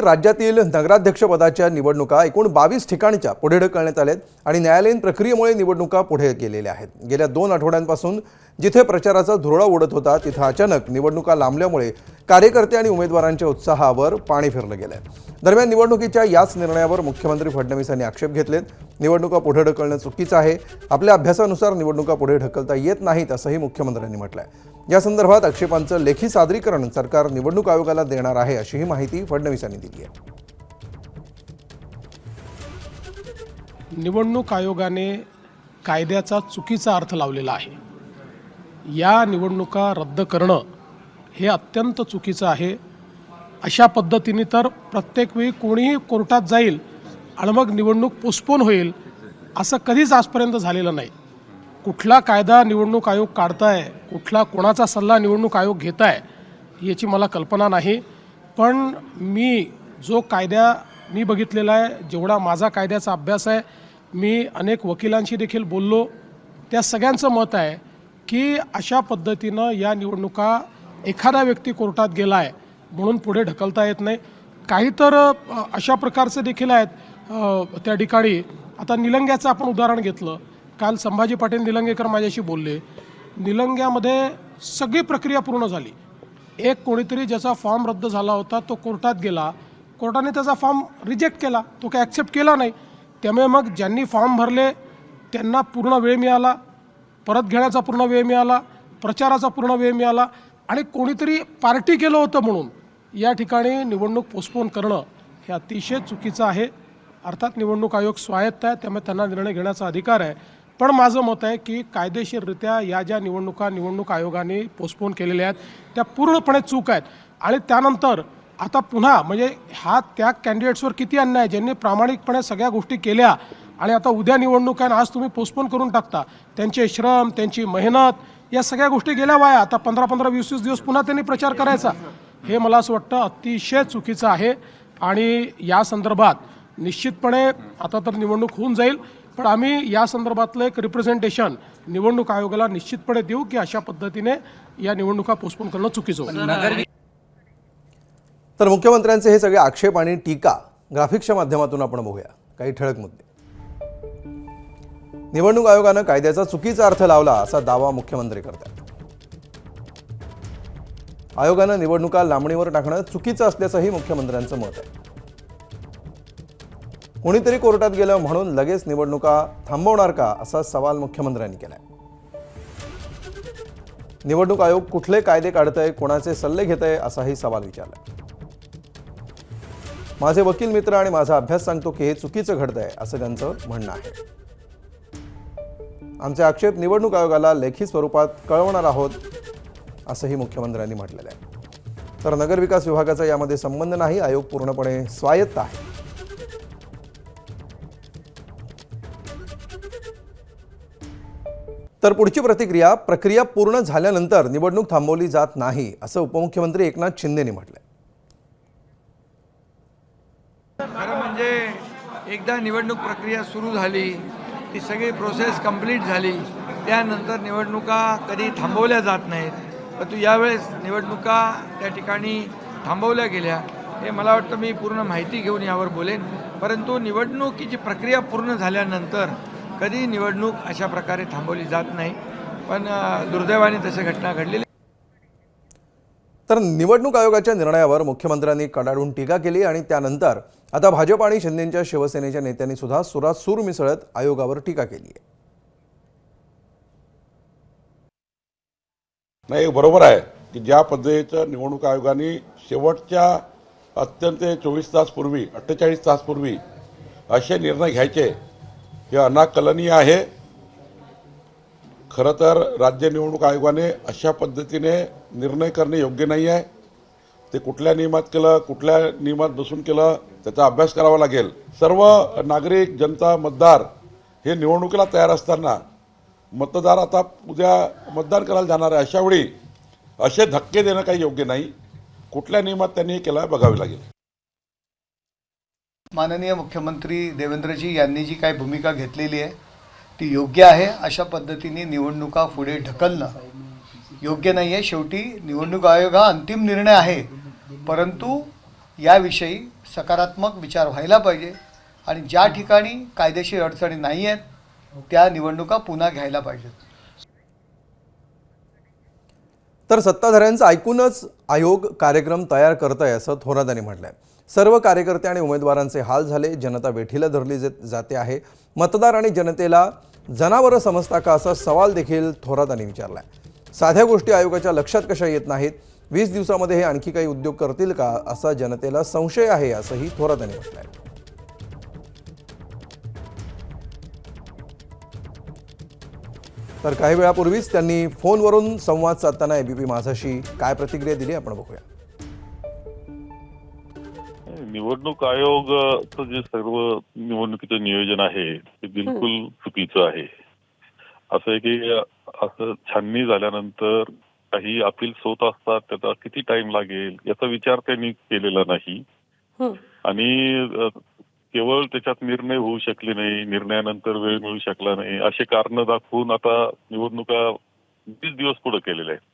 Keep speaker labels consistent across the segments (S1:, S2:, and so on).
S1: राज्यातील नगराध्यक्षपदाच्या निवडणुका एकूण 22 ठिकाणच्या पुढे ढकलण्यात आल्यात आणि न्यायालयीन प्रक्रियेमुळे निवडणुका पुढे गेलेल्या आहेत। गेल्या 2 आठवड्यांपासून जिथे प्रचाराचा धुरळा उडत होता तिथे अचानक निवडणुका लांबल्यामुळे कार्यकर्ते आणि उमेदवारांच्या उत्साहावर पाणी फिरलं गेलंय। दरम्यान निवडणुकीच्या याच निर्णयावर मुख्यमंत्री फडणवीसांनी आक्षेप घेतलेत। निवडणुका पुढे ढकलणं चुकीचं आहे, आपल्या अभ्यासानुसार निवडणुका पुढे ढकलता येत नाहीत असंही मुख्यमंत्र्यांनी म्हटलंय। या संदर्भात आक्षेपांचं लेखी सादरीकरण सरकार निवडणूक आयोगाला देणार आहे अशीही माहिती फडणवीसांनी दिली आहे।
S2: निवडणूक आयोगाने कायद्याचा चुकीचा अर्थ लावलेला आहे। या निवडणुका रद्द करणं हे अत्यंत चुकीचं आहे। अशा पद्धतीने तर प्रत्येक वेळी कोणीही कोर्टात जाईल आणि मग निवडणूक पोस्टपोन होईल असं कधीच आजपर्यंत झालेलं नाही। कुठला कायदा निवडणूक आयोग काढताय, कुठला कोणाचा सल्ला निवडणूक आयोग घेताय याची मला कल्पना नाही, पण जो कायदा मी बघितलेला आहे, जेवढा माझा कायद्याचा अभ्यास आहे, मी अनेक वकिलांशी देखील बोललो, त्या सगळ्यांचं मत आहे की अशा पद्धतीनं या निवडणुका एखादा व्यक्ती कोर्टात गेला आहे म्हणून पुढे ढकलता येत नाही। काही तर अशा प्रकारचे देखील आहेत त्या ठिकाणी। आता निलंग्याचं आपण उदाहरण घेतलं, काल संभाजी पाटील निलंगेकर माझ्याशी बोलले। निलंग्यामध्ये सगळी प्रक्रिया पूर्ण झाली, एक कोणीतरी ज्याचा फॉर्म रद्द झाला होता तो कोर्टात गेला, कोर्टाने त्याचा फॉर्म रिजेक्ट केला, तो काय ॲक्सेप्ट केला नाही। त्यामुळे मग ज्यांनी फॉर्म भरले त्यांना पूर्ण वेळ मिळाला, परत घेण्याचा पूर्ण वेळ मिळाला, प्रचाराचा पूर्ण वेळ मिळाला, आणि कोणीतरी पार्टी केलं होतं म्हणून या ठिकाणी निवडणूक पोस्टपोन करणं हे अतिशय चुकीचं आहे। अर्थात निवडणूक आयोग स्वायत्त आहे, त्यामुळे त्यांना निर्णय घेण्याचा अधिकार आहे, पण माझं मत आहे की कायदेशीररित्या या ज्या निवडणूक आयोगाने पोस्टपोन केलेल्या आहेत त्या पूर्णपणे चूक आहेत। आणि त्यानंतर आता पुन्हा म्हणजे हा त्या कॅन्डिडेट्सवर किती अन्याय आहे, ज्यांनी प्रामाणिकपणे सगळ्या गोष्टी केल्या आणि आता उद्या निवडणूक आहे आणि आज तुम्ही पोस्टपोन करून टाकता। त्यांचे श्रम, त्यांची मेहनत, या सगळ्या गोष्टी गेल्या वाया। आता 15-15, 20-20 दिवस पुन्हा त्यांनी प्रचार करायचा, हे मला असं वाटतं अतिशय चुकीचं आहे। आणि या संदर्भात निश्चितपणे आता तर निवडणूक होऊन जाईल, पण आम्ही या संदर्भातलं एक रिप्रेझेंटेशन निवडणूक आयोगाला निश्चितपणे देऊ की अशा पद्धतीने या निवडणुका पोस्टपोन करणं चुकीचं होतं।
S1: तर मुख्यमंत्र्यांचे हे सगळे आक्षेप आणि टीका ग्राफिक्सच्या माध्यमातून आपण बघूया। काही ठळक मुद्दे। निवडणूक आयोगानं कायद्याचा चुकीचा अर्थ लावला असा दावा मुख्यमंत्री करतात। आयोगानं निवडणुका लांबणीवर टाकणं चुकीचं असल्याचंही मुख्यमंत्र्यांचं मत आहे। कोणीतरी कोर्टात गेलं म्हणून लगेच निवडणुका थांबवणार का असा सवाल मुख्यमंत्र्यांनी केलाय। निवडणूक आयोग कुठले कायदे काढतंय, कोणाचे सल्ले घेतंय असाही सवाल विचारलाय। माझे वकील मित्र आणि माझा अभ्यास सांगतो की हे चुकीचं घडतंय असं त्यांचं म्हणणं आहे। आमचे आक्षेप निवडणूक आयोगाला लेखी स्वरूपात कळवणार आहोत असंही मुख्यमंत्र्यांनी म्हटलेलं आहे। तर नगरविकास विभागाचा यामध्ये संबंध नाही, आयोग पूर्णपणे स्वायत्त आहे। तर पुढची प्रक्रिया पूर्ण झाल्यानंतर निवडणूक थांबवली जात नाही असं उपमुख्यमंत्री एकनाथ शिंदेंनी म्हटलंय।
S3: खरं म्हणजे एकदा निवडणूक प्रक्रिया सुरू झाली, ती सगळी प्रोसेस कंप्लीट झाली, त्यानंतर निवडणुका कधी थांबवल्या जात नाहीत, परंतु यावेळेस निवडणुका त्या ठिकाणी थांबवल्या गेल्या। हे मला वाटतं मी पूर्ण माहिती घेऊन यावर बोलेन, परंतु निवडणुकीची प्रक्रिया पूर्ण झाल्यानंतर कधी निवडणूक अशा प्रकारे थांबवली जात नाही, पण दुर्दैवाने तशा घटना घडलेल्या।
S1: तर निवडणूक आयोगाच्या निर्णयावर मुख्यमंत्र्यांनी कडाडून टीका केली आणि त्यानंतर आता भाजप आणि शिंदेंच्या शिवसेनेच्या नेत्यांनी सुद्धा सुरात सूर मिसळत आयोगावर टीका केली आहे।
S4: नाही, बरोबर आहे की ज्या पद्धतीचं निवडणूक आयोगाने शेवटच्या अत्यंत 24 तास पूर्वी 48 तास पूर्वी असे निर्णय घ्यायचे हे अनाकलनीय आहे। खरं तर राज्य निवडणूक आयोगाने अशा पद्धतीने निर्णय करणे योग्य नाही आहे। ते कुठल्या नियमात केलं, कुठल्या नियमात बसून केलं, त्याचा अभ्यास करावा लागेल। सर्व नागरिक, जनता, मतदार हे निवडणुकीला तयार असताना मतदार आता उद्या मतदान करायला जाणार आहे, अशा वेळी असे धक्के देणं काही योग्य नाही। कुठल्या नियमात त्यांनी हे केलं बघावे लागेल।
S5: माननीय मुख्यमंत्री देवेंद्रजी यांनी जी काही भूमिका घेतलेली आहे ती योग्य आहे। अशा पद्धतीने निवडणुका पुढे ढकलणं योग्य नाही आहे। शेवटी निवडणूक आयोग हा अंतिम निर्णय आहे, परंतु याविषयी सकारात्मक विचार व्हायला पाहिजे आणि ज्या ठिकाणी कायदेशीर अडचणी नाही आहेत त्या निवडणुका पुन्हा घ्यायला पाहिजेत.
S1: तर सत्ताधाऱ्यांचं ऐकूनच आयोग कार्यक्रम तयार करत आहे असं थोरातांनी म्हटलंय. सर्व कार्यकर्ते आणि उमेदवारांचे हाल झाले, जनता वेठीला धरली जाते आहे. मतदार आणि जनतेला जनावरं समजता का असा सवाल देखील थोरातांनी विचारलाय. साध्या गोष्टी आयोगाच्या लक्षात कशा येत नाहीत, 20 दिवसामध्ये हे आणखी काही उद्योग करतील का असा जनतेला संशय आहे असंही थोरातांनी म्हटलंय. तर काही वेळापूर्वीच त्यांनी फोनवरून संवाद साधताना एबीपी माझाशी काय प्रतिक्रिया दिली आपण बघूया.
S6: निवडणूक आयोगाचं जे सर्व निवडणुकीचं नियोजन आहे ते बिलकुल चुकीचं आहे. असं आहे की असं छाननी झाल्यानंतर काही अपील्स होत असतात, त्याचा किती टाइम लागेल याचा विचार त्यांनी केलेला नाही आणि केवळ त्याच्यात निर्णय होऊ शकले नाही, निर्णयानंतर वेळ मिळू शकला नाही असे कारण दाखवून आता निवडणुका 20 दिवस पुढे केलेल्या आहेत.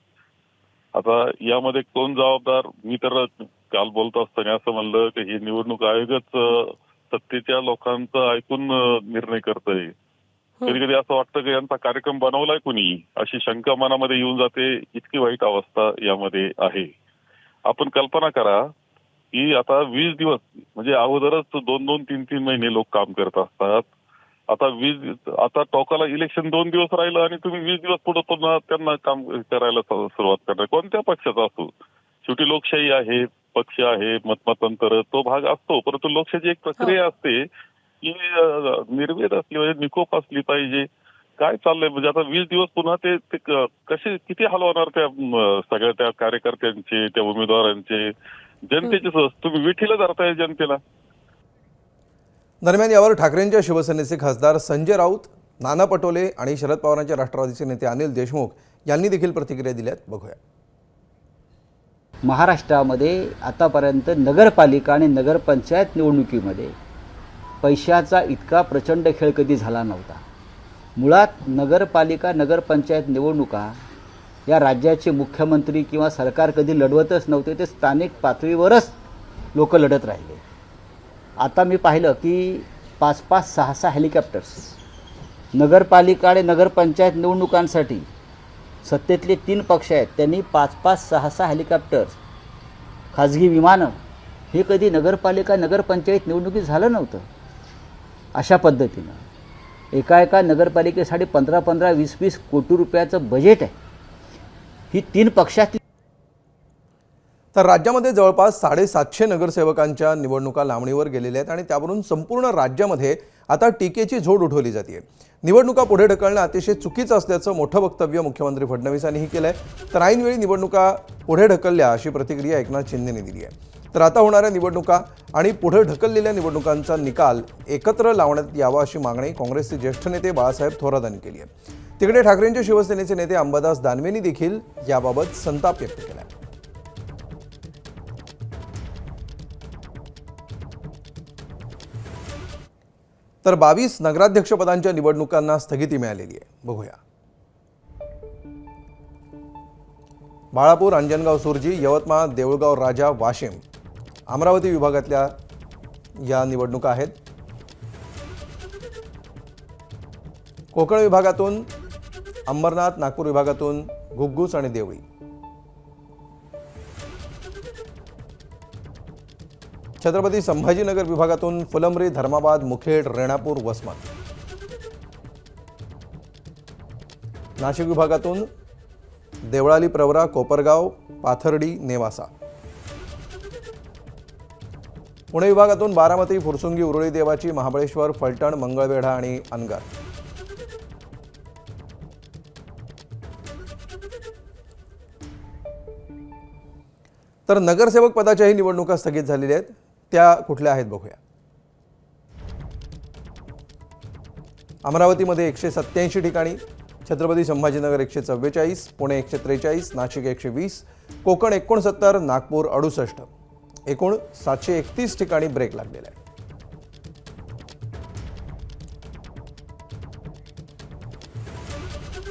S6: आता यामध्ये कोण जबाबदार? मी तर काल बोलत असताना असं म्हणलं की हे निवडणूक आयोगच सत्तेच्या लोकांचं ऐकून निर्णय करतंय. कधी कधी असं वाटतं की यांचा कार्यक्रम बनवलाय कोणी अशी शंका मनामध्ये येऊन जाते. इतकी वाईट अवस्था यामध्ये आहे. आपण कल्पना करा की आता 20 दिवस म्हणजे अगोदरच 2-2, 3-3 महिने लोक काम करत असतात. आता टोकाला इलेक्शन 2 दिवस राहिलं आणि तुम्ही 20 दिवस पुढे पुन्हा त्यांना काम करायला सुरुवात करणार. कोणत्या पक्षाचा असो, शेवटी लोकशाही आहे, पक्ष आहे, मतमतांतर तो भाग असतो, परंतु लोकशाहीची एक प्रक्रिया असते की निर्वेद असली पाहिजे, निकोप असली पाहिजे. काय चाललंय म्हणजे आता 20 दिवस पुन्हा ते कसे किती हलवणार त्या सगळ्या त्या कार्यकर्त्यांचे, त्या उमेदवारांचे, जनतेचे. तुम्ही विठीला धरताय जनतेला.
S1: दरम्यान यावर ठाकरेंच्या शिवसेनेचे खासदार संजय राऊत, नाना पटोले आणि शरद पवारांचे राष्ट्रवादीचे नेते अनिल देशमुख यांनी देखील प्रतिक्रिया दिल्यात. बघूया.
S7: महाराष्ट्रामध्ये आतापर्यंत नगरपालिका आणि नगरपंचायत निवडणुकीमध्ये पैशाचा इतका प्रचंड खेळ कधी झाला नव्हता. मुळात नगरपालिका नगरपंचायत निवडणुका या राज्याचे मुख्यमंत्री किंवा सरकार कधी लढवतच नव्हते. ते स्थानिक पातळीवरच लोक लढत राहिले. आता मी पाहिलं की 5-5, 6-6 हेलिकॉप्टर्स नगरपालिका आणि नगरपंचायत निवडणुकांसाठी सत्तेतले 3 पक्ष आहेत त्यांनी 5-5, 6-6 हेलिकॉप्टर्स, खाजगी विमानं हे कधी नगरपालिका नगरपंचायत निवडणुकीत झालं नव्हतं. अशा पद्धतीनं एका नगरपालिकेसाठी 15-15, 20-20 कोटी रुपयाचं बजेट आहे. ही 3 पक्षातली.
S1: तर राज्यामध्ये जवळपास 750 नगरसेवकांच्या निवडणुका लांबणीवर गेलेल्या आहेत आणि त्यावरून संपूर्ण राज्यामध्ये आता टीकेची झोड उठवली जाते. निवडणुका पुढे ढकलणं अतिशय चुकीचं असल्याचं मोठं वक्तव्य मुख्यमंत्री फडणवीसांनीही केलं आहे. तर ऐनवेळी निवडणुका पुढे ढकलल्या अशी प्रतिक्रिया एकनाथ शिंदेने दिली आहे. तर आता होणाऱ्या निवडणुका आणि पुढे ढकललेल्या निवडणुकांचा निकाल एकत्र लावण्यात यावा अशी मागणी काँग्रेसचे ज्येष्ठ नेते बाळासाहेब थोरातांनी केली आहे. तिकडे ठाकरेंच्या शिवसेनेचे नेते अंबादास दानवेंनी देखील याबाबत संताप व्यक्त केला आहे. तर 22 नगराध्यक्षपदांच्या निवडणुकांना स्थगिती मिळालेली आहे. बघूया. बाळापूर, अंजनगाव सुर्जी, यवतमाळ, देऊळगाव राजा, वाशिम, अमरावती विभागातल्या या निवडणुका आहेत. कोकण विभागातून अंबरनाथ, नागपूर विभागातून घुग्गुस आणि देवळी. छत्रपती संभाजीनगर विभागातून फुलंब्री, धर्माबाद, मुखेड, रेणापूर, वसमत. नाशिक विभागातून देवळाली, प्रवरा, कोपरगाव, पाथर्डी, नेवासा. पुणे विभागातून बारामती, फुरसुंगी, उरुळी देवाची, महाबळेश्वर, फलटण, मंगळवेढा आणि अनगर. तर नगरसेवक पदाच्याही निवडणुका स्थगित झालेल्या आहेत. त्या कुठल्या आहेत बघूया. अमरावतीमध्ये 187 ठिकाणी, छत्रपती संभाजीनगर 144, पुणे 143, नाशिक 120, कोकण 69, नागपूर 68, एकूण 731 ठिकाणी ब्रेक लागलेला आहे.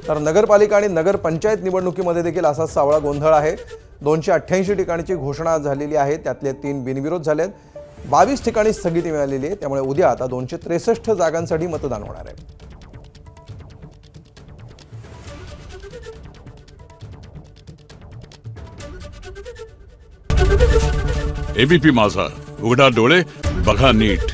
S1: तर नगरपालिका आणि नगरपंचायत निवडणुकीमध्ये देखील असाच सावळा गोंधळ आहे. 288 ठिकाणची घोषणा झालेली आहे, त्यातले 3 बिनविरोध झालेत. 22 ठिकाणी स्थगिती मिळालेली आहे. त्यामुळे उद्या आता 263 जागांसाठी मतदान होणार आहे.
S8: एबीपी माझा, उघडा डोळे बघा नीट.